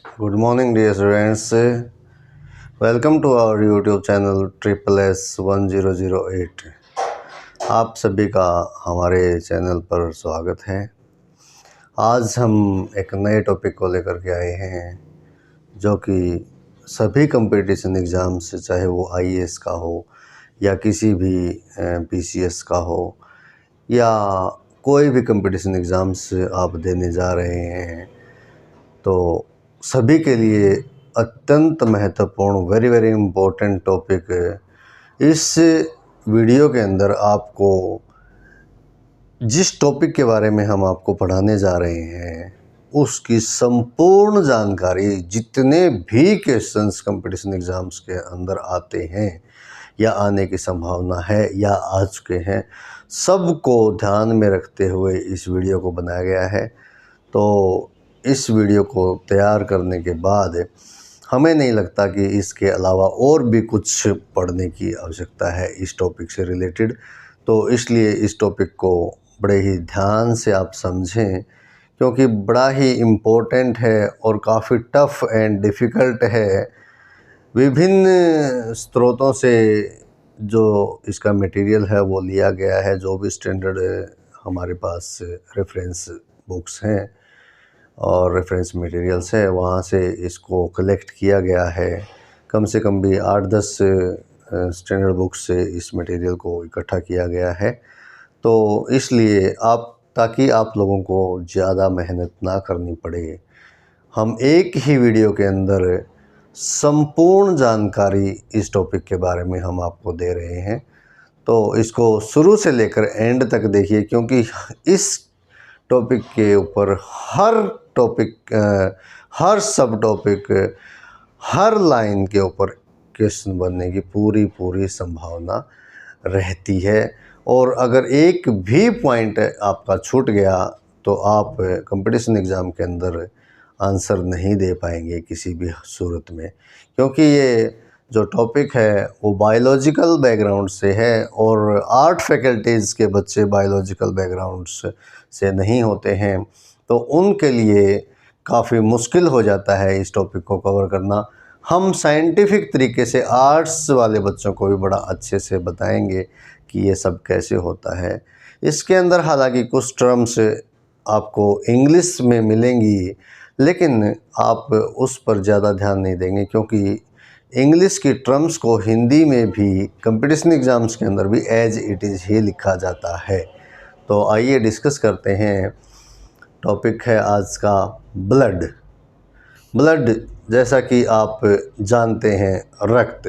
Good morning, dear students. Welcome to our YouTube channel SSS1008। आप सभी का हमारे चैनल पर स्वागत है। आज हम एक नए टॉपिक को लेकर के आए हैं जो कि सभी कंपटीशन एग्ज़ाम्स, चाहे वो आईएएस का हो या किसी भी पीसीएस का हो या कोई भी कंपटीशन एग्ज़ाम्स आप देने जा रहे हैं, तो सभी के लिए अत्यंत महत्वपूर्ण वेरी इम्पोर्टेंट टॉपिक इस वीडियो के अंदर आपको जिस टॉपिक के बारे में हम आपको पढ़ाने जा रहे हैं उसकी संपूर्ण जानकारी, जितने भी क्वेश्चंस कंपटीशन एग्ज़ाम्स के अंदर आते हैं या आने की संभावना है या आ चुके हैं, सबको ध्यान में रखते हुए इस वीडियो को बनाया गया है। तो इस वीडियो को तैयार करने के बाद हमें नहीं लगता कि इसके अलावा और भी कुछ पढ़ने की आवश्यकता है इस टॉपिक से रिलेटेड। तो इसलिए इस टॉपिक को बड़े ही ध्यान से आप समझें, क्योंकि बड़ा ही इम्पोर्टेंट है और काफ़ी टफ़ एंड डिफ़िकल्ट है। विभिन्न स्रोतों से जो इसका मटेरियल है वो लिया गया है, जो भी स्टैंडर्ड हमारे पास रेफरेंस बुक्स हैं और रेफरेंस मटेरियल्स है, वहाँ से इसको कलेक्ट किया गया है। कम से कम भी 8-10 स्टैंडर्ड बुक्स से इस मटेरियल को इकट्ठा किया गया है। तो इसलिए ताकि आप लोगों को ज़्यादा मेहनत ना करनी पड़े, हम एक ही वीडियो के अंदर संपूर्ण जानकारी इस टॉपिक के बारे में हम आपको दे रहे हैं। तो इसको शुरू से लेकर एंड तक देखिए, क्योंकि इस टॉपिक के ऊपर हर सब टॉपिक, हर लाइन के ऊपर क्वेश्चन बनने की पूरी संभावना रहती है। और अगर एक भी पॉइंट आपका छूट गया तो आप कंपटीशन एग्ज़ाम के अंदर आंसर नहीं दे पाएंगे किसी भी सूरत में, क्योंकि ये जो टॉपिक है वो बायोलॉजिकल बैकग्राउंड से है और आर्ट फैकल्टीज़ के बच्चे बायोलॉजिकल बैकग्राउंड से नहीं होते हैं, तो उनके लिए काफ़ी मुश्किल हो जाता है इस टॉपिक को कवर करना। हम साइंटिफिक तरीके से आर्ट्स वाले बच्चों को भी बड़ा अच्छे से बताएंगे कि ये सब कैसे होता है। इसके अंदर हालांकि कुछ टर्म्स आपको इंग्लिश में मिलेंगी, लेकिन आप उस पर ज़्यादा ध्यान नहीं देंगे, क्योंकि इंग्लिश की टर्म्स को हिंदी में भी कंपटीशन एग्ज़ाम्स के अंदर भी एज इट इज़ ही लिखा जाता है। तो आइए डिस्कस करते हैं। टॉपिक है आज का ब्लड। जैसा कि आप जानते हैं, रक्त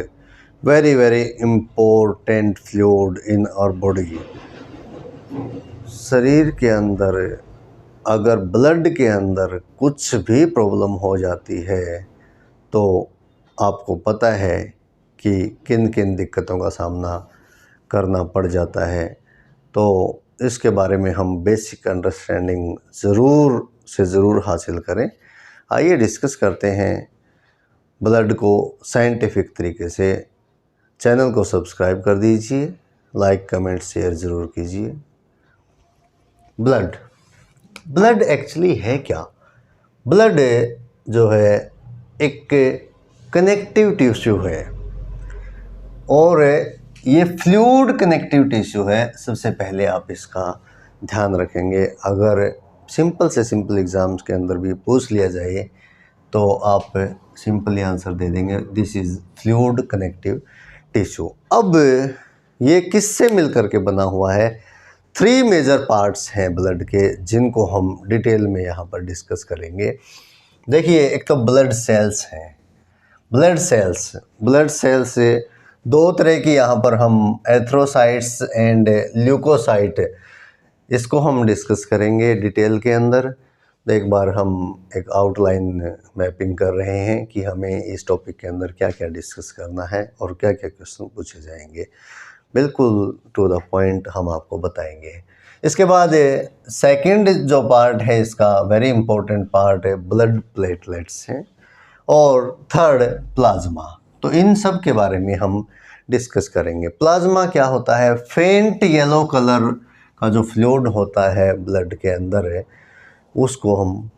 very important fluid in our body. शरीर के अंदर अगर ब्लड के अंदर कुछ भी प्रॉब्लम हो जाती है तो आपको पता है कि किन किन दिक्कतों का सामना करना पड़ जाता है। तो इसके बारे में हम बेसिक अंडरस्टैंडिंग ज़रूर हासिल करें। आइए डिस्कस करते हैं ब्लड को साइंटिफिक तरीके से। चैनल को सब्सक्राइब कर दीजिए, लाइक कमेंट शेयर ज़रूर कीजिए। ब्लड एक्चुअली है क्या? ब्लड जो है एक कनेक्टिव टिश्यू है और ये फ्लूइड कनेक्टिव टिश्यू है। सबसे पहले आप इसका ध्यान रखेंगे। अगर सिंपल से सिंपल एग्ज़ाम्स के अंदर भी पूछ लिया जाए तो आप सिंपली आंसर दे देंगे, this is fluid connective tissue. अब ये किससे मिलकर के बना हुआ है? 3 मेजर पार्ट्स हैं ब्लड के, जिनको हम डिटेल में यहाँ पर डिस्कस करेंगे। देखिए, एक तो ब्लड सेल्स हैं। ब्लड सेल्स 2 तरह की यहाँ पर हम एथ्रोसाइट्स एंड ल्यूकोसाइट, इसको हम डिस्कस करेंगे डिटेल के अंदर। एक बार हम एक आउटलाइन मैपिंग कर रहे हैं कि हमें इस टॉपिक के अंदर क्या क्या डिस्कस करना है और क्या क्या क्वेश्चन पूछे जाएंगे। बिल्कुल टू द पॉइंट हम आपको बताएंगे। इसके बाद सेकंड जो पार्ट है इसका, वेरी इंपॉर्टेंट पार्ट है, ब्लड प्लेटलेट्स हैं। और थर्ड प्लाज्मा। तो इन सब के बारे में हम डिस्कस करेंगे। प्लाज्मा क्या होता है? फेंट येलो कलर का जो फ्लूइड होता है ब्लड के अंदर है, उसको हम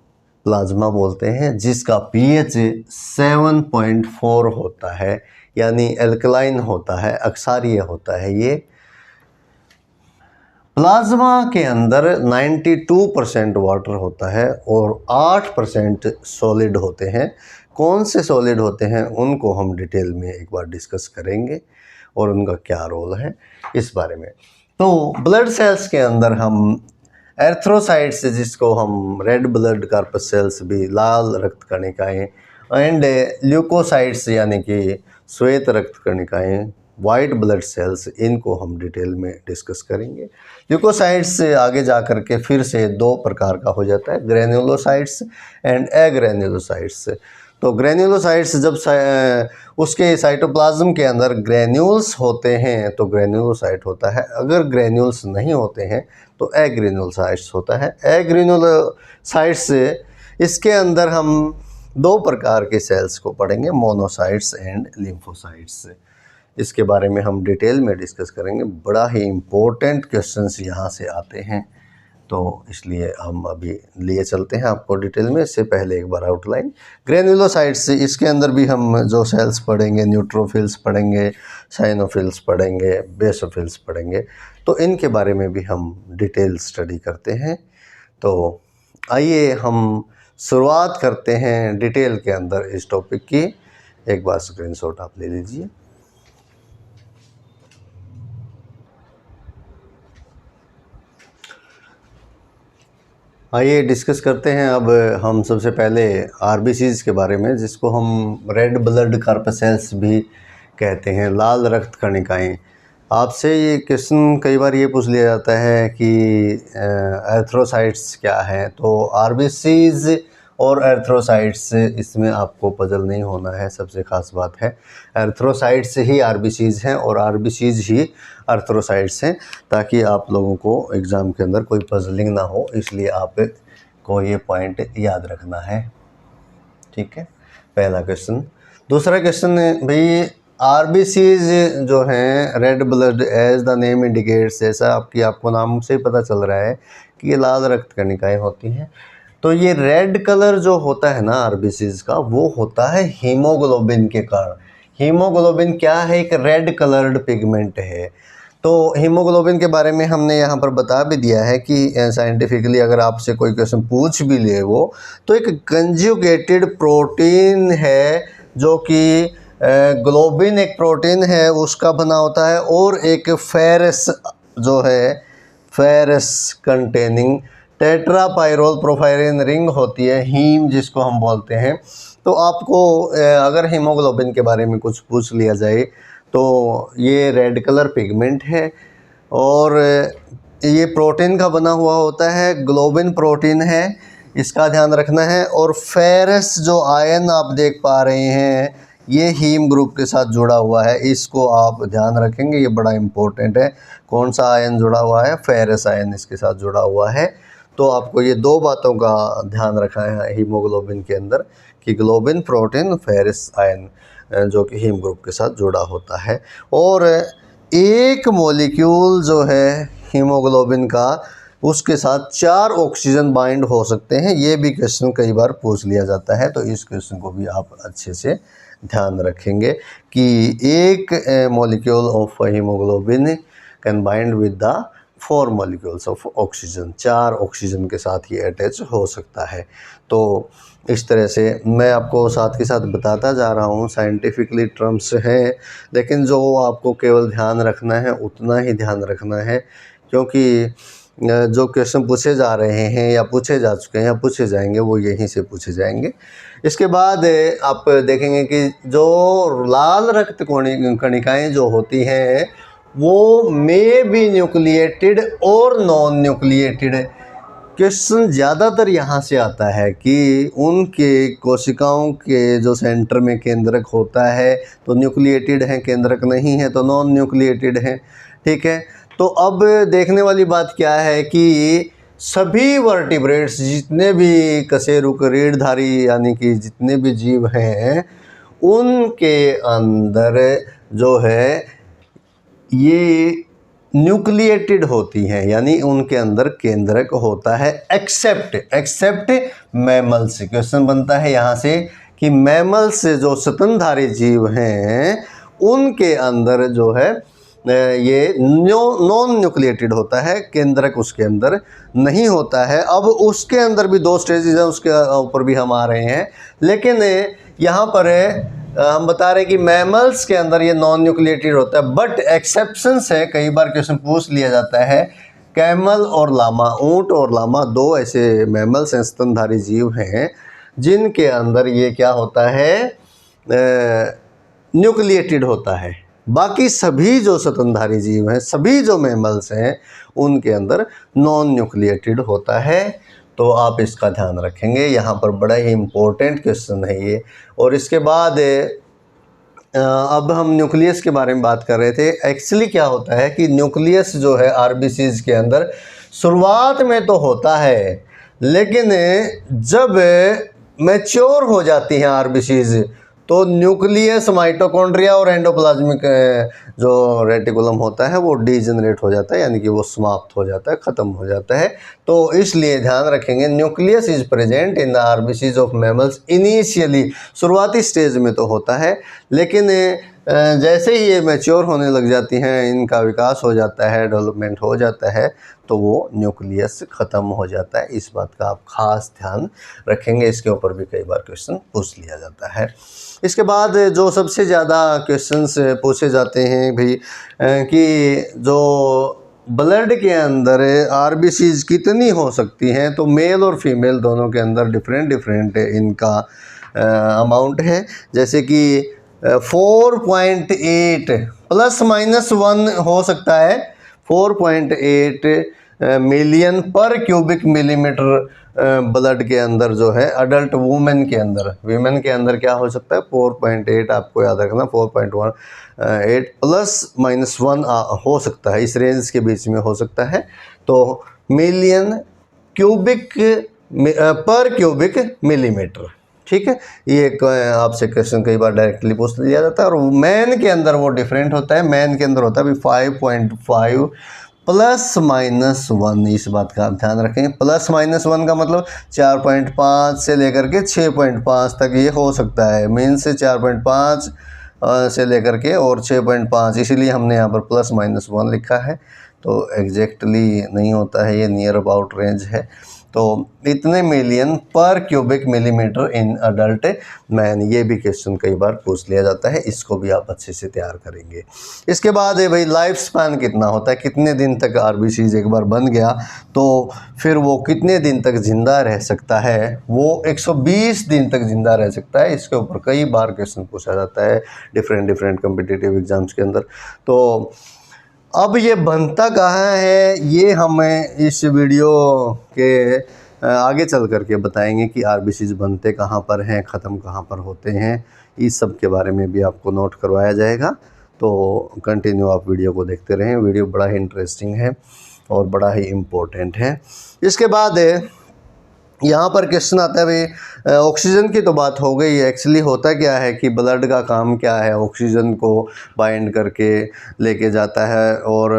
प्लाज्मा बोलते हैं, जिसका पीएच 7.4 होता है, यानी एल्कलाइन होता है, अक्षारीय होता है। ये प्लाज्मा के अंदर 92% वाटर होता है और 8% सॉलिड होते हैं। कौन से सॉलिड होते हैं उनको हम डिटेल में एक बार डिस्कस करेंगे और उनका क्या रोल है इस बारे में। तो ब्लड सेल्स के अंदर हम एर्थ्रोसाइट्स, जिसको हम रेड ब्लड कार्पस सेल्स भी, लाल रक्त कणिकाएँ, एंड ल्यूकोसाइट्स यानी कि श्वेत रक्त कणिकाएँ, वाइट ब्लड सेल्स, इनको हम डिटेल में डिस्कस करेंगे। ल्यूकोसाइट्स से आगे जा कर के फिर से दो प्रकार का हो जाता है, ग्रेन्युलोसाइट्स एंड एग्रेन्युलोसाइट्स। तो ग्रेन्युलोसाइट्स जब उसके साइटोप्लाज्म के अंदर ग्रेन्यूल्स होते हैं तो ग्रेन्युलोसाइट होता है, अगर ग्रेन्यूल्स नहीं होते हैं तो एग्रेन्युलोसाइट्स होता है। एग्रेन्युलोसाइट्स इसके अंदर हम दो प्रकार के सेल्स को पढ़ेंगे, मोनोसाइट्स एंड लिम्फोसाइट्स। इसके बारे में हम डिटेल में डिस्कस करेंगे। बड़ा ही इम्पोर्टेंट क्वेश्चंस यहाँ से आते हैं, तो इसलिए हम अभी लिए चलते हैं आपको डिटेल में। इससे पहले एक बार आउटलाइन ग्रेन्युलोसाइट्स, इसके अंदर भी हम जो सेल्स पढ़ेंगे, न्यूट्रोफिल्स पढ़ेंगे, साइनोफिल्स पढ़ेंगे, बेसोफिल्स पढ़ेंगे, तो इनके बारे में भी हम डिटेल स्टडी करते हैं। तो आइए हम शुरुआत करते हैं डिटेल के अंदर इस टॉपिक की। एक बार स्क्रीनशॉट आप ले लीजिए। आइए डिस्कस करते हैं अब हम सबसे पहले आरबीसीज के बारे में, जिसको हम रेड ब्लड कार्पसेल्स भी कहते हैं, लाल रक्त कणिकाएँ। आपसे ये क्वेश्चन कई बार ये पूछ लिया जाता है कि एर्थ्रोसाइट्स क्या है, तो आरबीसीज और एर्थ्रोसाइट्स, इसमें आपको पजल नहीं होना है। सबसे ख़ास बात है एर्थ्रोसाइट्स ही आरबीसीज हैं और आरबीसीज ही एर्थ्रोसाइट्स हैं, ताकि आप लोगों को एग्ज़ाम के अंदर कोई पजलिंग ना हो, इसलिए आपको ये पॉइंट याद रखना है। ठीक है, पहला क्वेश्चन। दूसरा क्वेश्चन भाई, आरबीसीज जो हैं red blood, as the name indicates, जैसा आपको नाम से ही पता चल रहा है कि ये लाल रक्त कणिकाएँ होती हैं। तो ये रेड कलर जो होता है ना आरबीसीज का, वो होता है हीमोग्लोबिन के कारण। हीमोग्लोबिन क्या है? एक रेड कलर्ड पिगमेंट है। तो हीमोग्लोबिन के बारे में हमने यहाँ पर बता भी दिया है कि साइंटिफिकली अगर आपसे कोई क्वेश्चन पूछ भी ले वो, तो एक कंजुगेटेड प्रोटीन है जो कि ग्लोबिन एक प्रोटीन है उसका बना होता है, और एक फेरस जो है, फेरस कंटेनिंग टेट्रापाइरोल प्रोफाइरिन रिंग होती है, हीम जिसको हम बोलते हैं। तो आपको अगर हीमोग्लोबिन के बारे में कुछ पूछ लिया जाए तो ये रेड कलर पिगमेंट है और ये प्रोटीन का बना हुआ होता है, ग्लोबिन प्रोटीन है, इसका ध्यान रखना है। और फेरस जो आयन आप देख पा रहे हैं, ये हीम ग्रुप के साथ जुड़ा हुआ है, इसको आप ध्यान रखेंगे, ये बड़ा इम्पोर्टेंट है। कौन सा आयन जुड़ा हुआ है? फेरस आयन इसके साथ जुड़ा हुआ है। तो आपको ये दो बातों का ध्यान रखना है हीमोग्लोबिन के अंदर, कि ग्लोबिन प्रोटीन, फेरस आयन जो कि हीम ग्रुप के साथ जुड़ा होता है। और एक मॉलिक्यूल जो है हीमोग्लोबिन का, उसके साथ 4 ऑक्सीजन बाइंड हो सकते हैं। ये भी क्वेश्चन कई बार पूछ लिया जाता है, तो इस क्वेश्चन को भी आप अच्छे से ध्यान रखेंगे कि एक molecule of haemoglobin can bind with the 4 molecules of oxygen, 4 oxygen के साथ ये अटैच हो सकता है। तो इस तरह से मैं आपको साथ के साथ बताता जा रहा हूँ, साइंटिफिकली टर्म्स हैं, लेकिन जो आपको केवल ध्यान रखना है उतना ही ध्यान रखना है, क्योंकि जो क्वेश्चन पूछे जा रहे हैं या पूछे जा चुके हैं या पूछे जाएंगे वो यहीं से पूछे जाएंगे। इसके बाद आप देखेंगे कि जो लाल रक्त कणिकाएँ जो होती हैं वो मे बी न्यूक्लिएटेड और नॉन न्यूक्लिएटेड। क्वेश्चन ज़्यादातर यहाँ से आता है कि उनके कोशिकाओं के जो सेंटर में केंद्रक होता है तो न्यूक्लिएटेड हैं, केंद्रक नहीं है तो नॉन न्यूक्लिएटेड हैं। ठीक है, तो अब देखने वाली बात क्या है कि सभी वर्टिब्रेट्स, जितने भी कशेरुकरीड़धारी यानी कि जितने भी जीव हैं, उनके अंदर जो है ये न्यूक्लिएटेड होती हैं, यानी उनके अंदर केंद्रक होता है, एक्सेप्ट मैमल्स। क्वेश्चन बनता है यहाँ से कि मैमल्स जो स्तनधारी जीव हैं उनके अंदर जो है ये नॉन न्यूक्लिएटेड होता है, केंद्रक उसके अंदर नहीं होता है। अब उसके अंदर भी 2 स्टेजेस हैं, उसके ऊपर भी हम आ रहे हैं, लेकिन यहाँ पर हम बता रहे हैं कि मैमल्स के अंदर ये नॉन न्यूक्लिएटेड होता है, बट एक्सेप्शंस है। कई बार क्वेश्चन पूछ लिया जाता है, कैमल और लामा, ऊंट और लामा 2 ऐसे मैमल्स हैं, स्तनधारी जीव हैं, जिनके अंदर ये क्या होता है, न्यूक्लिएटेड होता है। बाकी सभी जो स्तनधारी जीव हैं, सभी जो मैमल्स हैं, उनके अंदर नॉन न्यूक्लिएटेड होता है। तो आप इसका ध्यान रखेंगे, यहाँ पर बड़ा ही इम्पोर्टेंट क्वेश्चन है ये। और इसके बाद अब हम न्यूक्लियस के बारे में बात कर रहे थे। एक्चुअली क्या होता है कि न्यूक्लियस जो है आरबीसीज के अंदर शुरुआत में तो होता है, लेकिन जब मैच्योर हो जाती हैं आरबीसीज तो न्यूक्लियस, माइटोकॉन्ड्रिया और एंडोप्लाज्मिक जो रेटिकुलम होता है वो डीजनरेट हो जाता है, यानी कि वो समाप्त हो जाता है, ख़त्म हो जाता है। तो इसलिए ध्यान रखेंगे, nucleus is present in the RBCs of mammals initially. शुरुआती स्टेज में तो होता है, लेकिन जैसे ही ये मैच्योर होने लग जाती हैं, इनका विकास हो जाता है, डेवलपमेंट हो जाता है, तो वो न्यूक्लियस ख़त्म हो जाता है। इस बात का आप खास ध्यान रखेंगे, इसके ऊपर भी कई बार क्वेश्चन पूछ लिया जाता है। इसके बाद जो सबसे ज़्यादा क्वेश्चंस पूछे जाते हैं भाई कि जो ब्लड के अंदर आरबीसीज कितनी हो सकती हैं, तो मेल और फीमेल दोनों के अंदर डिफरेंट इनका अमाउंट है। जैसे कि 4.8 ±1 हो सकता है, 4.8 मिलियन पर क्यूबिक मिलीमीटर ब्लड के अंदर जो है अडल्ट वुमेन के अंदर क्या हो सकता है, 4.8 आपको याद रखना, 4.18 ±1 हो सकता है, इस रेंज के बीच में हो सकता है। तो मिलियन क्यूबिक पर क्यूबिक मिलीमीटर, ठीक है। ये आपसे क्वेश्चन कई बार डायरेक्टली पूछ लिया जाता है। और मैन के अंदर वो डिफरेंट होता है, मैन के अंदर होता है 5.5 ±1। इस बात का आप ध्यान रखेंगे, ±1 का मतलब 4.5 से लेकर के 6.5 तक ये हो सकता है। मेन से 4.5 से लेकर के और 6.5, इसीलिए हमने यहाँ पर ±1 लिखा है। तो एग्जैक्टली नहीं होता है, ये नियर अबाउट रेंज है। तो इतने मिलियन पर cubic millimetre in adult man, ये भी क्वेश्चन कई बार पूछ लिया जाता है, इसको भी आप अच्छे से तैयार करेंगे। इसके बाद है भाई लाइफ स्पैन कितना होता है, कितने दिन तक आरबीसीज एक बार बन गया तो फिर वो कितने दिन तक ज़िंदा रह सकता है, वो 120 दिन तक ज़िंदा रह सकता है। इसके ऊपर कई बार क्वेश्चन पूछा जाता है डिफरेंट कम्पिटिटिव एग्जाम्स के अंदर। तो अब ये बनता कहाँ है, ये हमें इस वीडियो के आगे चल कर के बताएंगे कि आरबीसीज बनते कहाँ पर हैं, ख़त्म कहाँ पर होते हैं, इस सब के बारे में भी आपको नोट करवाया जाएगा। तो कंटिन्यू आप वीडियो को देखते रहें, वीडियो बड़ा ही इंटरेस्टिंग है और बड़ा ही इम्पोर्टेंट है। इसके बाद यहाँ पर क्वेश्चन आता है भाई ऑक्सीजन की तो बात हो गई। एक्चुअली होता क्या है कि ब्लड का काम क्या है, ऑक्सीजन को बाइंड करके लेके जाता है और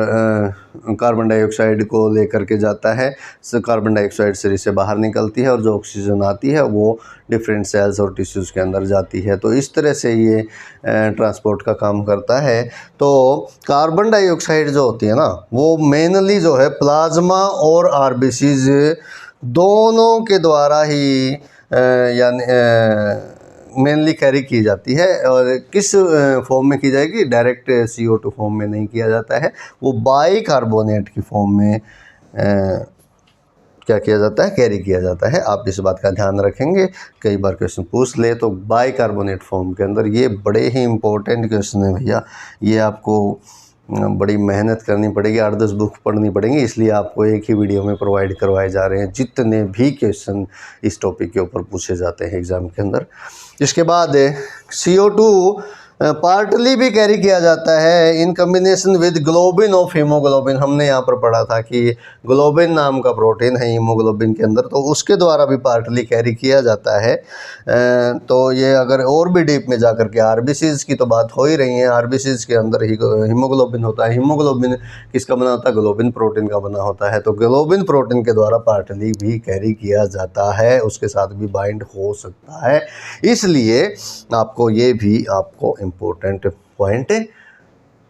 कार्बन डाइऑक्साइड को लेकर के जाता है। कार्बन डाइऑक्साइड शरीर से बाहर निकलती है और जो ऑक्सीजन आती है वो डिफरेंट सेल्स और टिश्यूज़ के अंदर जाती है। तो इस तरह से ये ट्रांसपोर्ट का काम करता है। तो कार्बन डाइऑक्साइड जो होती है ना, वो मेनली जो है प्लाज्मा और आरबीसीज दोनों के द्वारा ही यानी मेनली कैरी की जाती है। और किस फॉर्म में की जाएगी, डायरेक्ट CO2 फॉर्म में नहीं किया जाता है, वो बाइकार्बोनेट की फॉर्म में क्या किया जाता है, कैरी किया जाता है। आप इस बात का ध्यान रखेंगे, कई बार क्वेश्चन पूछ ले तो बाइकार्बोनेट फॉर्म के अंदर। ये बड़े ही इंपॉर्टेंट क्वेश्चन है भैया, ये आपको बड़ी मेहनत करनी पड़ेगी, 8-10 बुक पढ़नी पड़ेंगी, इसलिए आपको एक ही वीडियो में प्रोवाइड करवाए जा रहे हैं जितने भी क्वेश्चन इस टॉपिक के ऊपर पूछे जाते हैं एग्ज़ाम के अंदर। इसके बाद CO2 पार्टली भी कैरी किया जाता है in combination with globin of haemoglobin. हमने यहाँ पर पढ़ा था कि ग्लोबिन नाम का प्रोटीन है हीमोग्लोबिन के अंदर, तो उसके द्वारा भी पार्टली कैरी किया जाता है। तो ये अगर और भी डीप में जाकर के आरबीसीज की तो बात हो ही रही है, आरबीसीज के अंदर ही हीमोग्लोबिन होता है। हीमोग्लोबिन किसका बना होता है? ग्लोबिन प्रोटीन का बना होता है। तो ग्लोबिन प्रोटीन के द्वारा पार्टली भी कैरी किया जाता है, उसके साथ भी बाइंड हो सकता है। इसलिए आपको ये भी आपको इम्पोर्टेंट पॉइंट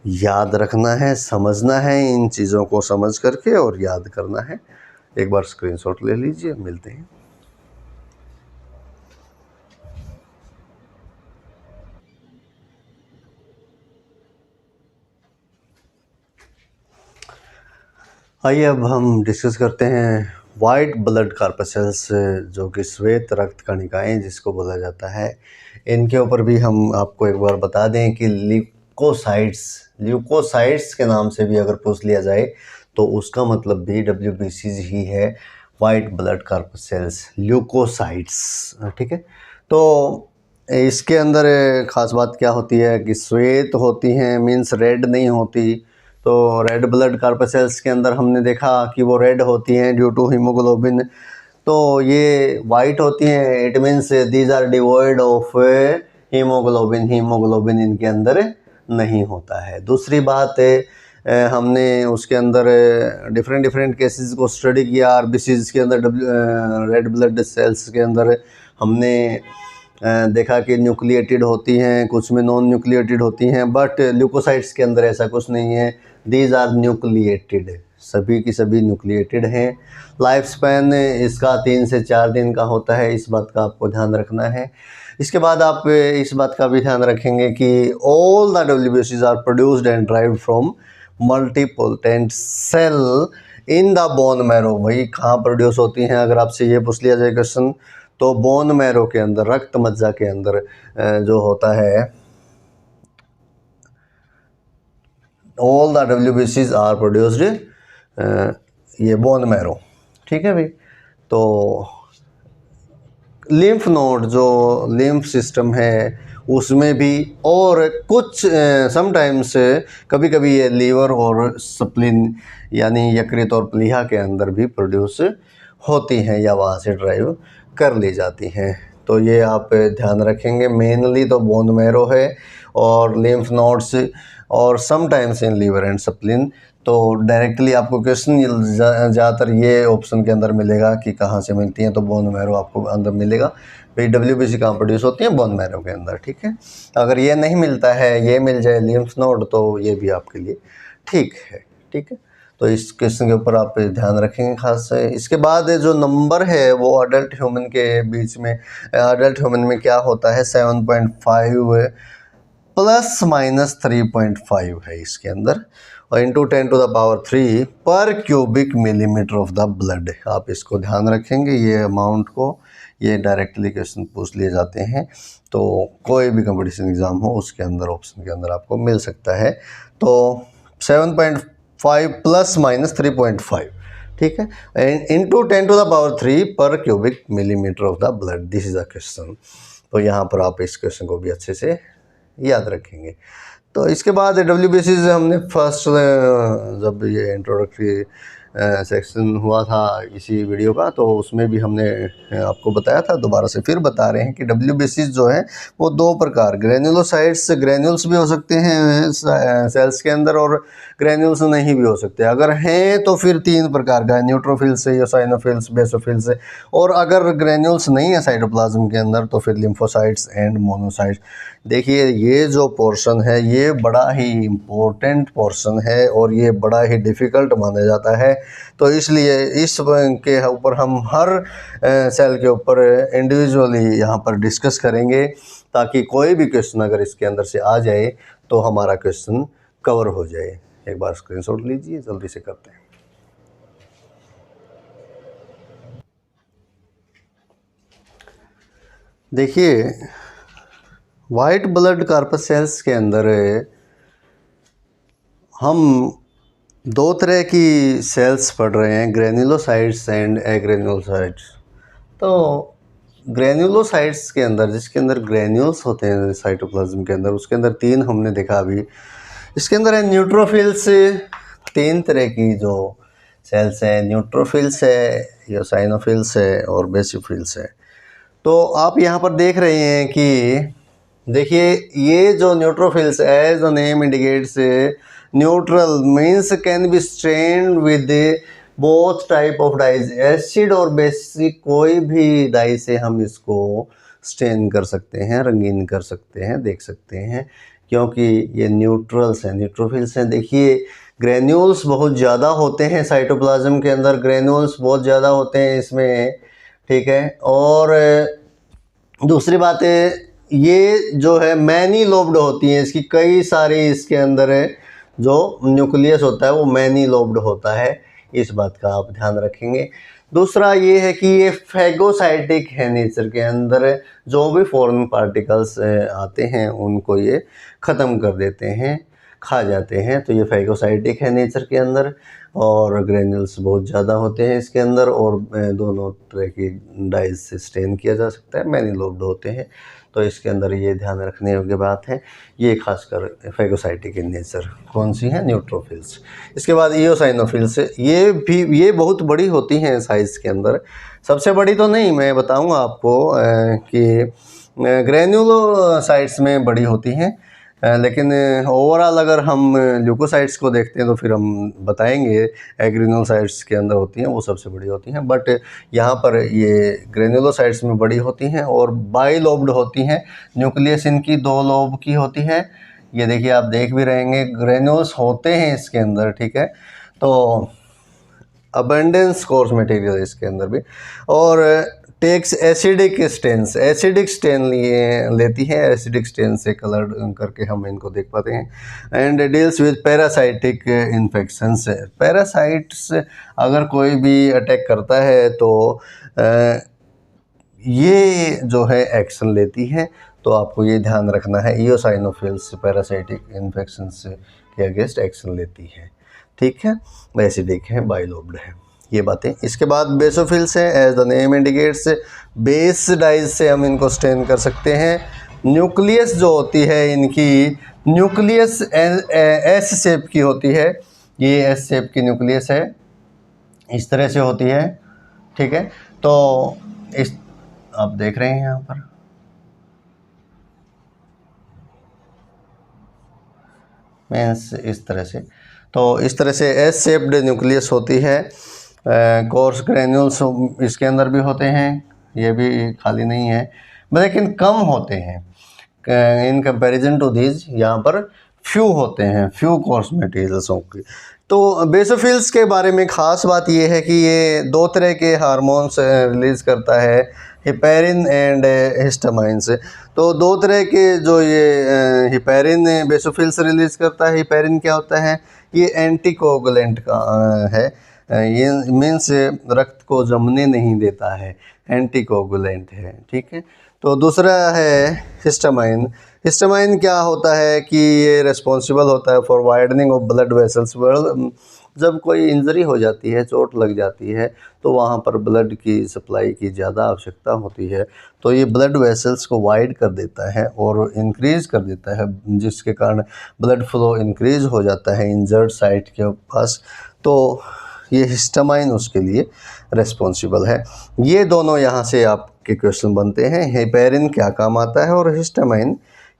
याद रखना है, समझना है, इन चीज़ों को समझ करके और याद करना है। एक बार स्क्रीनशॉट ले लीजिए, मिलते हैं। आइए अब हम डिस्कस करते हैं वाइट ब्लड कार्पसेल्स, जो कि श्वेत रक्त कणिकाएं जिसको बोला जाता है। इनके ऊपर भी हम आपको एक बार बता दें कि ल्यूकोसाइट्स के नाम से भी अगर पूछ लिया जाए तो उसका मतलब भी WBCs ही है, वाइट ब्लड कार्पसेल्स, ल्यूकोसाइट्स। ठीक है, तो इसके अंदर ख़ास बात क्या होती है कि श्वेत होती हैं, मीन्स रेड नहीं होती। तो रेड ब्लड कार्पसेल्स के अंदर हमने देखा कि वो रेड होती हैं ड्यू टू हीमोग्लोबिन। तो ये वाइट होती हैं, it means these are devoid of haemoglobin. Haemoglobin इनके अंदर नहीं होता है। दूसरी बात हमने उसके अंदर डिफरेंट केसेस को स्टडी किया। आरबीसीज के अंदर रेड ब्लड सेल्स के अंदर हमने देखा कि न्यूक्लिएटेड होती हैं, कुछ में नॉन न्यूक्लिएटेड होती हैं, बट ल्यूकोसाइट्स के अंदर ऐसा कुछ नहीं है। दीज आर न्यूक्लिएटेड, सभी की सभी न्यूक्लिएटेड हैं। लाइफ स्पैन इसका 3 से 4 दिन का होता है, इस बात का आपको ध्यान रखना है। इसके बाद आप इस बात का भी ध्यान रखेंगे कि all the WBCs are produced and derived from multipotent cell in the bone marrow. वही कहाँ प्रोड्यूस होती हैं? अगर आपसे ये पूछ लिया जाए क्वेश्चन, तो बोन मैरो के अंदर, रक्त मज्जा के अंदर जो होता है, all the WBCs are produced, ये बोन मैरो। ठीक है भाई। तो लिम्फ नोड, जो लिम्फ सिस्टम है उसमें भी, और कुछ समटाइम्स कभी कभी ये लीवर और स्प्लीन यानी यकृत और प्लीहा के अंदर भी प्रोड्यूस होती हैं या वहाँ से ड्राइव कर ली जाती हैं। तो ये आप ध्यान रखेंगे। मेनली तो बोन मैरो है और लिम्फ नोड्स, और sometimes in liver and spleen. तो डायरेक्टली आपको क्वेश्चन ज़्यादातर ये ऑप्शन के अंदर मिलेगा कि कहाँ से मिलती हैं, तो बोन मैरो आपको अंदर मिलेगा। भाई WBC कहाँ प्रोड्यूस होती है? बोन मैरो के अंदर। ठीक है, अगर ये नहीं मिलता है, ये मिल जाए लिम्फ नोड, तो ये भी आपके लिए ठीक है। ठीक है, तो इस क्वेश्चन के ऊपर आप ध्यान रखेंगे खास से। इसके बाद जो नंबर है वो अडल्ट ह्यूमन के बीच में, अडल्ट ह्यूमन में क्या होता है, 7.5 प्लस माइनस 3.5 है इसके अंदर, और इंटू 10⁻³ पर cubic millimetre of the blood. आप इसको ध्यान रखेंगे, ये अमाउंट को, ये डायरेक्टली क्वेश्चन पूछ लिए जाते हैं। तो कोई भी कंपटीशन एग्ज़ाम हो उसके अंदर ऑप्शन के अंदर आपको मिल सकता है। तो 7.5 प्लस माइनस 3.5, ठीक है, इंटू 10⁻³ पर cubic millimetre of the blood, this is a question. तो यहाँ पर आप इस क्वेश्चन को भी अच्छे से याद रखेंगे। तो इसके बाद WBC से हमने फर्स्ट, जब ये इंट्रोडक्टरी सेक्शन हुआ था इसी वीडियो का, तो उसमें भी हमने आपको बताया था, दोबारा से फिर बता रहे हैं कि WBC जो है वो 2 प्रकार, ग्रेन्युलोसाइट्स, ग्रेन्यूल्स भी हो सकते हैं सेल्स के अंदर, और ग्रेन्यूल्स नहीं भी हो सकते। अगर हैं तो फिर 3 प्रकार का है, न्यूट्रोफिल्स, योसाइनोफिल्स, बेसोफिल्स, और अगर ग्रेन्यूल्स नहीं है साइटोप्लाज्म के अंदर तो फिर लिम्फोसाइट्स एंड मोनोसाइट्स। देखिए ये जो पोर्शन है ये बड़ा ही इम्पोर्टेंट पोर्शन है और ये बड़ा ही डिफ़िकल्ट माना जाता है। तो इसलिए इस के ऊपर हम हर सेल के ऊपर इंडिविजुअली यहाँ पर डिस्कस करेंगे, ताकि कोई भी क्वेश्चन अगर इसके अंदर से आ जाए तो हमारा क्वेश्चन कवर हो जाए। एक बार स्क्रीनशॉट लीजिए, जल्दी से करते हैं। देखिए वाइट ब्लड कार्पसेल्स के अंदर हम 2 तरह की सेल्स पढ़ रहे हैं, ग्रेन्युलोसाइट्स एंड एग्रेन्युलोसाइट्स। तो ग्रेन्युलोसाइट्स के अंदर, जिसके अंदर ग्रेन्यूल्स होते हैं साइटोप्लाज्म के अंदर, उसके अंदर 3 हमने देखा अभी। इसके अंदर है न्यूट्रोफिल्स, 3 तरह की जो सेल्स हैं, न्यूट्रोफिल्स है, योसाइनोफिल्स है और बेसियोफिल्स है। तो आप यहाँ पर देख रहे हैं कि देखिए ये जो neutrophils as the name indicates, neutral means can be stained with both type of dyes, acid और बेसिक कोई भी डाई से हम इसको स्टेन कर सकते हैं, रंगीन कर सकते हैं, देख सकते हैं, क्योंकि ये न्यूट्रल्स हैं, न्यूट्रोफिल्स हैं। देखिए ग्रेन्यूल्स बहुत ज़्यादा होते हैं साइटोप्लाज्म के अंदर, ग्रेन्यूल्स बहुत ज़्यादा होते हैं इसमें, ठीक है। और दूसरी बात है ये जो है मैनी लोब्ड होती हैं, इसकी कई सारी इसके अंदर है, जो न्यूक्लियस होता है वो मैनी लोब्ड होता है, इस बात का आप ध्यान रखेंगे। दूसरा ये है कि ये फैगोसाइटिक है नेचर के अंदर, जो भी फॉरेन पार्टिकल्स आते हैं उनको ये ख़त्म कर देते हैं, खा जाते हैं। तो ये फैगोसाइटिक है नेचर के अंदर, और ग्रेन्यूल्स बहुत ज़्यादा होते हैं इसके अंदर, और दोनों तरह की डाइज से स्टेन किया जा सकता है, मैनी लोब्ड होते हैं। तो इसके अंदर ये ध्यान रखने योग्य बात है, ये खासकर फैगोसाइटिक इन नेचर कौन सी है, न्यूट्रोफिल्स। इसके बाद ईओसाइनोफिल्स, ये बहुत बड़ी होती हैं साइज़ के अंदर, सबसे बड़ी तो नहीं, मैं बताऊंगा आपको कि ग्रेन्युलोसाइट्स में बड़ी होती हैं, लेकिन ओवरऑल अगर हम ल्यूकोसाइट्स को देखते हैं तो फिर हम बताएंगे ग्रेन्युलोसाइट्स के अंदर होती हैं, वो सबसे बड़ी होती हैं। बट यहाँ पर ये ग्रेन्युलोसाइट्स में बड़ी होती हैं और बाइलोब्ड होती हैं, न्यूक्लियस इनकी 2 लोब की होती है। ये देखिए आप देख भी रहेंगे ग्रेन्यूल्स होते हैं इसके अंदर, ठीक है। तो अबेंडेंस कोर्स मटेरियल इसके अंदर भी, और takes acidic stains, acidic stain लेती है, एसिडिक स्टेन से कलर करके हम इनको देख पाते हैं। And deals with parasitic infections, parasites अगर कोई भी अटैक करता है तो ये जो है एक्शन लेती है, तो आपको ये ध्यान रखना है, ईओसाइनोफिल्स पैरासाइटिक इन्फेक्शंस के अगेंस्ट एक्शन लेती है, ठीक है। एसिडिक है, बाइलोब्ड है, ये बातें। इसके बाद बेसोफिल्स है, as the name indicates, base dyes से हम इनको स्टेन कर सकते हैं। न्यूक्लियस जो होती है इनकी, न्यूक्लियस एस शेप की होती है, ये एस शेप की न्यूक्लियस है, इस तरह से होती है, ठीक है। तो इस आप देख रहे हैं यहाँ पर, मीन्स इस तरह से, तो इस तरह से एस शेप्ड न्यूक्लियस होती है। कोर्स ग्रेन्यूल्स इसके अंदर भी होते हैं, ये भी खाली नहीं है, लेकिन कम होते हैं इन कंपैरिजन टू दीज, यहाँ पर फ्यू होते हैं, फ्यू कोर्स मटेरियल्स की। तो बेसोफिल्स के बारे में ख़ास बात ये है कि ये 2 तरह के हार्मोन्स रिलीज़ करता है, हिपेरिन एंड हिस्टामाइंस। तो 2 तरह के जो ये हिपेरिन बेसोफिल्स रिलीज़ करता है, हिपेरिन क्या होता है, ये एंटीकोगुलेंट का है, ये मीन्स रक्त को जमने नहीं देता है, एंटीकोगुलेंट है, ठीक है। तो दूसरा है हिस्टामाइन, हिस्टामाइन क्या होता है कि ये रिस्पॉन्सिबल होता है for widening of blood vessels. जब कोई इंजरी हो जाती है, चोट लग जाती है, तो वहाँ पर ब्लड की सप्लाई की ज़्यादा आवश्यकता होती है, तो ये ब्लड वेसल्स को वाइड कर देता है और इंक्रीज़ कर देता है, जिसके कारण ब्लड फ्लो इंक्रीज़ हो जाता है इंजर्ड साइट के पास, तो ये हिस्टामाइन उसके लिए रिस्पॉन्सिबल है। ये दोनों यहाँ से आपके क्वेश्चन बनते हैं, हिपेरिन क्या काम आता है और हिस्टामाइन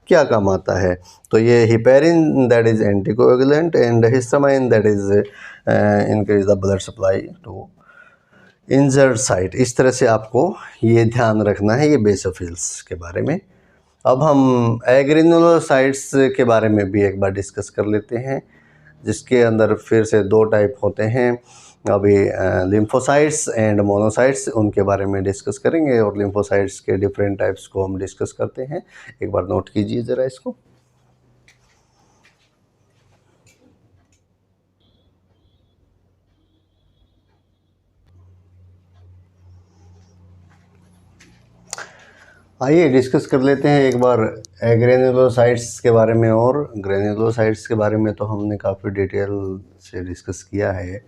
क्या काम आता है। तो ये heparin that is anticoagulant and histamine that is increase the blood supply to injured site. इस तरह से आपको ये ध्यान रखना है ये बेसोफिल्स के बारे में। अब हम एग्रेनुलोसाइट्स के बारे में भी एक बार डिस्कस कर लेते हैं, जिसके अंदर फिर से 2 टाइप होते हैं। अभी लिम्फोसाइट्स एंड मोनोसाइट्स, उनके बारे में डिस्कस करेंगे, और लिम्फोसाइट्स के डिफरेंट टाइप्स को हम डिस्कस करते हैं। एक बार नोट कीजिए ज़रा इसको। आइए डिस्कस कर लेते हैं एक बार ग्रेनुलोसाइट्स के बारे में। और ग्रेनुलोसाइट्स के बारे में तो हमने काफ़ी डिटेल से डिस्कस किया है।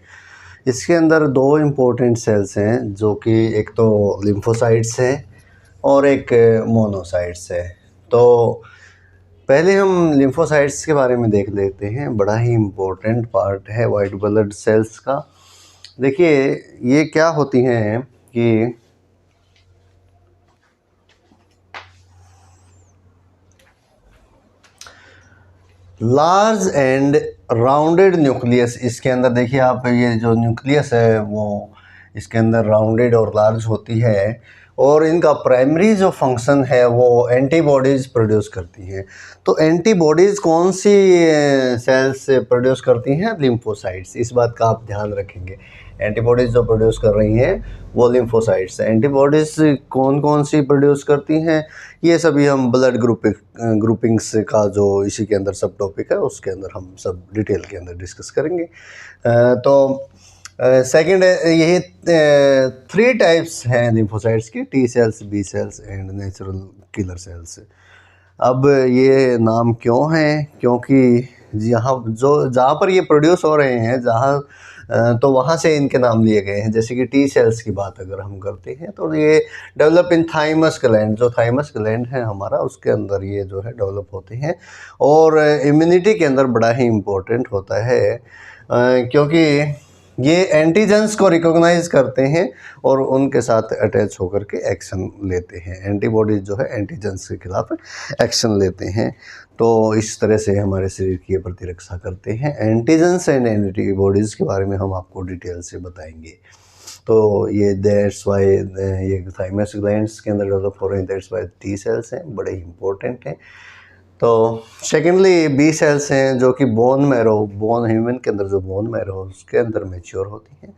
इसके अंदर 2 इम्पोर्टेंट सेल्स हैं, जो कि एक तो लिम्फोसाइट्स हैं और एक मोनोसाइट्स है। तो पहले हम लिम्फोसाइट्स के बारे में देख लेते हैं। बड़ा ही इम्पोर्टेंट पार्ट है वाइट ब्लड सेल्स का। देखिए ये क्या होती हैं कि लार्ज एंड राउंडेड न्यूक्लियस, इसके अंदर देखिए आप, ये जो न्यूक्लियस है वो इसके अंदर राउंडेड और लार्ज होती है, और इनका प्राइमरी जो फंक्शन है वो एंटीबॉडीज़ प्रोड्यूस करती हैं। तो एंटीबॉडीज़ कौन सी सेल्स से प्रोड्यूस करती हैं? लिम्फोसाइट्स। इस बात का आप ध्यान रखेंगे। एंटीबॉडीज़ जो प्रोड्यूस कर रही हैं वो लिम्फोसाइट्स हैं। एंटीबॉडीज़ कौन कौन सी प्रोड्यूस करती हैं, ये सभी हम ब्लड ग्रुपिंग्स का जो इसी के अंदर सब टॉपिक है उसके अंदर हम सब डिटेल के अंदर डिस्कस करेंगे। तो सेकंड यही 3 टाइप्स हैं लिम्फोसाइट्स की: T cells, B cells and natural killer cells. अब ये नाम क्यों हैं? क्योंकि जहाँ पर ये प्रोड्यूस हो रहे हैं, तो वहाँ से इनके नाम लिए गए हैं। जैसे कि टी सेल्स की बात अगर हम करते हैं तो ये डेवलप इन थाइमस ग्लैंड, जो थाइमस ग्लैंड है हमारा, उसके अंदर ये जो है डेवलप होते हैं, और इम्यूनिटी के अंदर बड़ा ही इम्पोर्टेंट होता है, क्योंकि ये एंटीजेंस को रिकॉग्नाइज करते हैं और उनके साथ अटैच होकर के एक्शन लेते हैं। एंटीबॉडीज जो है एंटीजेंस के खिलाफ एक्शन लेते हैं। तो इस तरह से हमारे शरीर की ये प्रतिरक्षा करते हैं। एंटीजेंस एंड एंटीबॉडीज़ के बारे में हम आपको डिटेल से बताएंगे। तो ये दैट्स वाई ये थाइमस ग्लैंड्स के अंदर डेवलप हो रहे हैं, दैट्स वाई टी सेल्स हैं, बड़े ही इंपॉर्टेंट हैं। तो सेकेंडली बी सेल्स हैं, जो कि बोन ह्यूमन के अंदर जो बोन मैरो उसके अंदर मैच्योर होती हैं।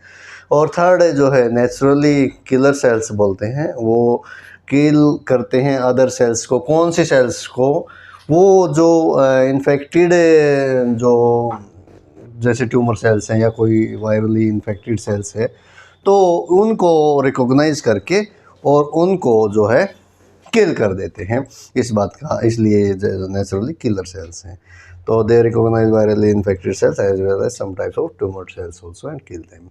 और थर्ड जो है नेचुरली किलर सेल्स बोलते हैं, वो किल करते हैं अदर सेल्स को। कौन सी सेल्स को? वो जो इन्फेक्टेड, जो जैसे ट्यूमर सेल्स हैं या कोई वायरली इन्फेक्टेड सेल्स है, तो उनको रिकॉग्नाइज करके और उनको जो है किल कर देते हैं। इस बात का, इसलिए नेचुरली किलर सेल्स हैं। तो they recognise virally infected cells as well as some types of tumour cells also and kill them.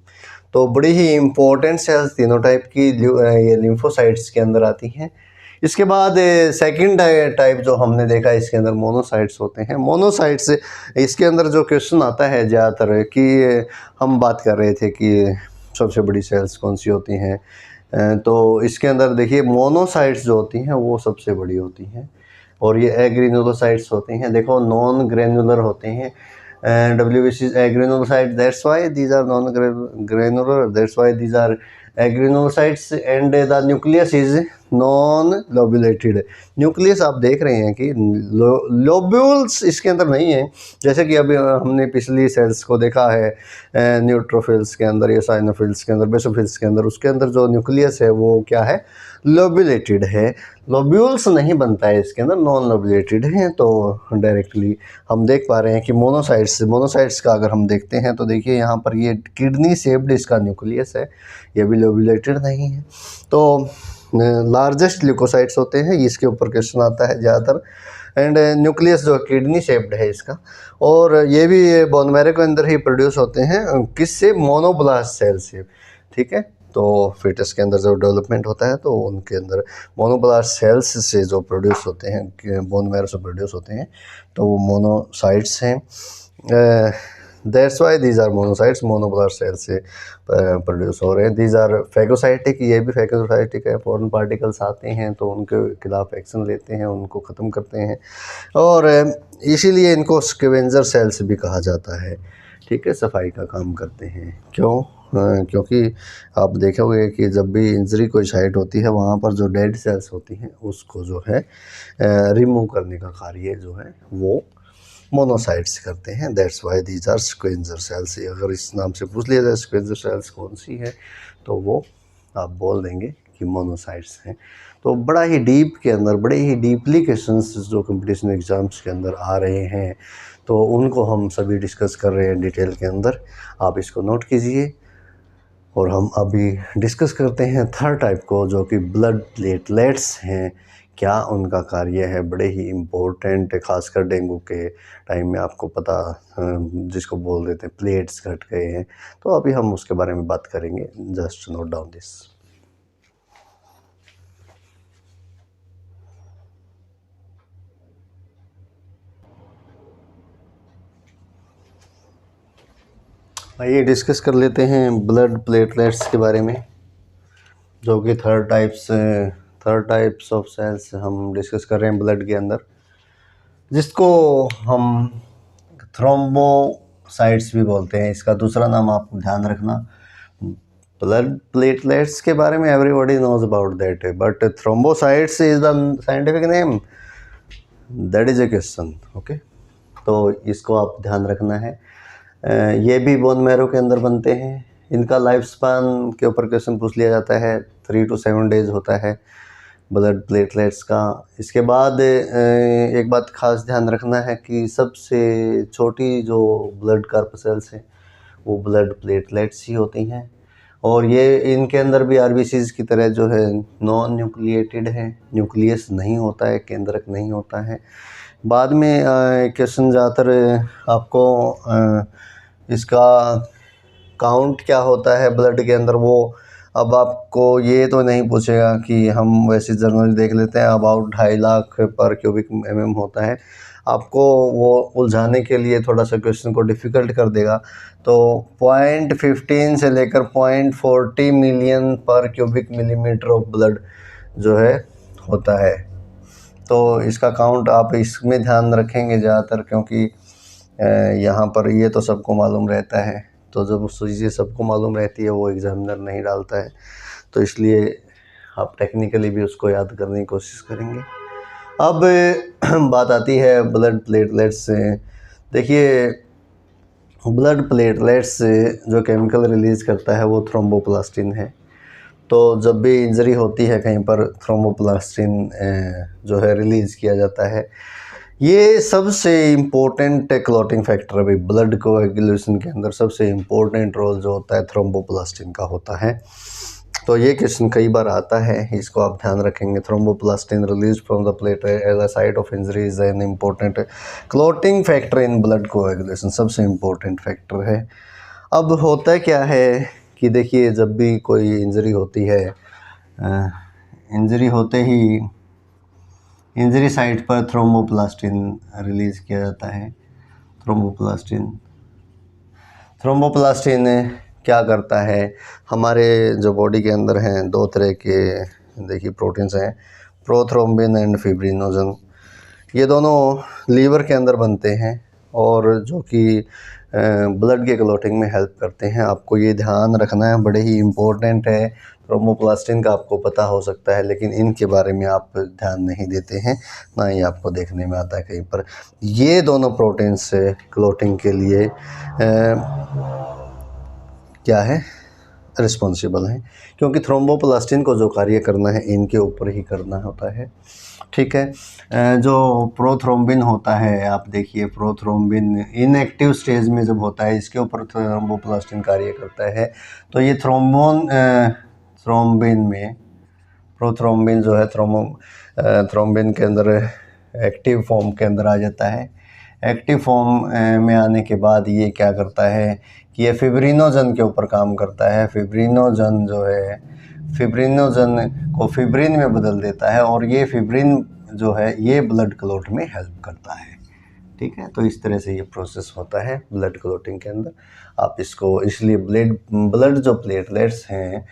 तो बड़ी ही इंपॉर्टेंट सेल्स तीनों टाइप की ये लिम्फोसाइट्स के अंदर आती हैं। इसके बाद सेकंड टाइप जो हमने देखा, इसके अंदर मोनोसाइट्स होते हैं। मोनोसाइट्स, इसके अंदर जो क्वेश्चन आता है ज़्यादातर कि हम बात कर रहे थे कि सबसे बड़ी सेल्स कौन सी होती हैं, तो इसके अंदर देखिए मोनोसाइट्स जो होती हैं वो सबसे बड़ी होती हैं, और ये एग्रेनुलोसाइट्स होती हैं। देखो नॉन ग्रेनुलर होते हैं, WBC is agranulocytes, that's why these are non-granular, that's why these are agranulocytes, and the nucleus is non-lobulated। Nucleus आप देख रहे हैं कि लोब्यूल्स इसके अंदर नहीं है, जैसे कि अभी हमने पिछली सेल्स को देखा है न्यूट्रोफिल्स के अंदर या साइनोफिल्स के अंदर, बेसोफिल्स के अंदर, उसके अंदर जो न्यूक्लियस है वो क्या है? लोब्यूलेटेड है। लोब्यूल्स नहीं बनता है इसके अंदर, नॉन लोब्यूलेटेड है। तो डायरेक्टली हम देख पा रहे हैं कि मोनोसाइट्स का अगर हम देखते हैं तो देखिए यहाँ पर ये किडनी शेप्ड इसका न्यूक्लियस है, ये भी लोब्यूलेटेड नहीं है। तो लार्जेस्ट ल्यूकोसाइट्स होते हैं, इसके ऊपर क्वेश्चन आता है ज़्यादातर। एंड न्यूक्लियस जो किडनी शेप्ड है इसका, और ये भी बोन मैरो के अंदर ही प्रोड्यूस होते हैं। किससे? मोनोब्लास्ट सेल से। ठीक है, तो फीटस के अंदर जो डेवलपमेंट होता है तो उनके अंदर मोनोब्लास्ट सेल्स से जो प्रोड्यूस होते हैं, बोन मैरो से प्रोड्यूस होते हैं, तो वो मोनोसाइट्स हैं। That's why these are monocytes, monoblast cell से प्रोड्यूस हो रहे हैं। दीज आर फैगोसाइटिक, ये भी फैगोसाइटिक है। फॉरेन पार्टिकल्स आते हैं तो उनके खिलाफ एक्शन लेते हैं, उनको ख़त्म करते हैं, और इसीलिए इनको स्कैवेंजर सेल्स भी कहा जाता है। ठीक है, सफाई का काम करते हैं। क्यों? क्योंकि आप देखोगे कि जब भी इंजरी कोई साइट होती है वहाँ पर जो डेड सेल्स होती हैं उसको जो है रिमूव करने का कार्य जो है वो मोनोसाइट्स करते हैं। That's why these are scavenger cells. अगर इस नाम से पूछ लिया जाए स्क्वेंजर सेल्स कौन सी है, तो वो आप बोल देंगे कि मोनोसाइट्स हैं। तो बड़ा ही डीप के अंदर, बड़े ही डीपली क्वेश्चंस जो कंपटीशन एग्जाम्स के अंदर आ रहे हैं, तो उनको हम सभी डिस्कस कर रहे हैं डिटेल के अंदर। आप इसको नोट कीजिए। और हम अभी डिस्कस करते हैं थर्ड टाइप को, जो कि ब्लड प्लेटलेट्स हैं। क्या उनका कार्य है? बड़े ही इम्पोर्टेंट, खासकर डेंगू के टाइम में आपको पता, जिसको बोल देते हैं प्लेट्स घट गए हैं, तो अभी हम उसके बारे में बात करेंगे। Just note down this. आइए डिस्कस कर लेते हैं ब्लड प्लेटलेट्स के बारे में, जो कि थर्ड टाइप्स ऑफ सेल्स हम डिस्कस कर रहे हैं ब्लड के अंदर, जिसको हम थ्रोम्बोसाइट्स भी बोलते हैं। इसका दूसरा नाम आप ध्यान रखना। ब्लड प्लेटलेट्स के बारे में everybody knows about that, but thrombocytes is the scientific name, that is a question. Okay, तो इसको आप ध्यान रखना है। ये भी बोन मैरो के अंदर बनते हैं। इनका लाइफ स्पान के ऊपर क्वेश्चन पूछ लिया जाता है, 3 to 7 डेज होता है ब्लड प्लेटलेट्स का। इसके बाद एक बात खास ध्यान रखना है कि सबसे छोटी जो ब्लड कार्पसेल्स हैं वो ब्लड प्लेटलेट्स ही होती हैं, और ये इनके अंदर भी आरबीसीज की तरह जो है नॉन न्यूक्लिएटेड है, न्यूक्लियस नहीं होता है, केंद्रक नहीं होता है। बाद में क्वेश्चन ज़्यादातर आपको इसका काउंट क्या होता है ब्लड के अंदर, वो अब आपको ये तो नहीं पूछेगा कि हम वैसे जर्नल देख लेते हैं अबाउट 2.5 लाख पर क्यूबिक एमएम होता है। आपको वो उलझाने के लिए थोड़ा सा क्वेश्चन को डिफ़िकल्ट कर देगा। तो 0.15 से लेकर 0.40 मिलियन पर क्यूबिक मिलीमीटर ऑफ ब्लड जो है होता है। तो इसका काउंट आप इसमें ध्यान रखेंगे ज़्यादातर, क्योंकि यहाँ पर ये तो सबको मालूम रहता है, तो जब उस चीज़ें सबको मालूम रहती है वो एग्ज़ामिनर नहीं डालता है, तो इसलिए आप टेक्निकली भी उसको याद करने की कोशिश करेंगे। अब बात आती है ब्लड प्लेटलेट्स से। देखिए, ब्लड प्लेटलेट्स जो केमिकल रिलीज़ करता है वो थ्रोम्बोप्लास्टिन है। तो जब भी इंजरी होती है कहीं पर, थ्रोम्बोप्लास्टिन जो है रिलीज़ किया जाता है। ये सबसे इम्पोर्टेंट क्लॉटिंग फैक्टर है भाई, ब्लड कोएगुलेशन के अंदर सबसे इम्पोर्टेंट रोल जो होता है थ्रोम्बोप्लास्टिन का होता है। तो ये क्वेश्चन कई बार आता है, इसको आप ध्यान रखेंगे। Thromboplastin release from the plate as a site of injury is an important clotting factor in blood coagulation, सबसे इम्पोर्टेंट फैक्टर है। अब होता क्या है कि देखिए, जब भी कोई इंजरी होती है, इंजरी होते ही इंजरी साइट पर थ्रोम्बोप्लास्टिन रिलीज़ किया जाता है। थ्रोम्बोप्लास्टिन क्या करता है, हमारे जो बॉडी के अंदर हैं 2 तरह के देखिए प्रोटीन्स हैं, प्रोथ्रोम्बिन एंड फिब्रिनोजन। ये दोनों लीवर के अंदर बनते हैं और जो कि ब्लड के क्लॉटिंग में हेल्प करते हैं। आपको ये ध्यान रखना है, बड़े ही इम्पोर्टेंट है। थ्रोम्बोप्लास्टिन का आपको पता हो सकता है, लेकिन इनके बारे में आप ध्यान नहीं देते हैं, ना ही आपको देखने में आता है कहीं पर। ये दोनों प्रोटीन्स क्लॉटिंग के लिए क्या है, रिस्पॉन्सिबल हैं, क्योंकि थ्रोम्बोप्लास्टिन को जो कार्य करना है इनके ऊपर ही करना होता है। ठीक है। जो प्रोथ्रोम्बिन होता है, आप देखिए प्रोथ्रोम्बिन इनएक्टिव स्टेज में जब होता है, इसके ऊपर थ्रोम्बोप्लास्टिन कार्य करता है। तो ये थ्रोम्बिन में प्रोथ्रोम्बिन जो है थ्रोम्बिन के अंदर एक्टिव फॉर्म के अंदर आ जाता है। एक्टिव फॉर्म में आने के बाद ये क्या करता है कि ये फिब्रिनोजन के ऊपर काम करता है। फिब्रिनोजन जो है, फिब्रिनोजन को फिब्रिन में बदल देता है, और ये फिब्रिन जो है ये ब्लड क्लॉट में हेल्प करता है। ठीक है, तो इस तरह से ये प्रोसेस होता है ब्लड क्लॉटिंग के अंदर। आप इसको इसलिए ब्लड जो प्लेटलेट्स हैं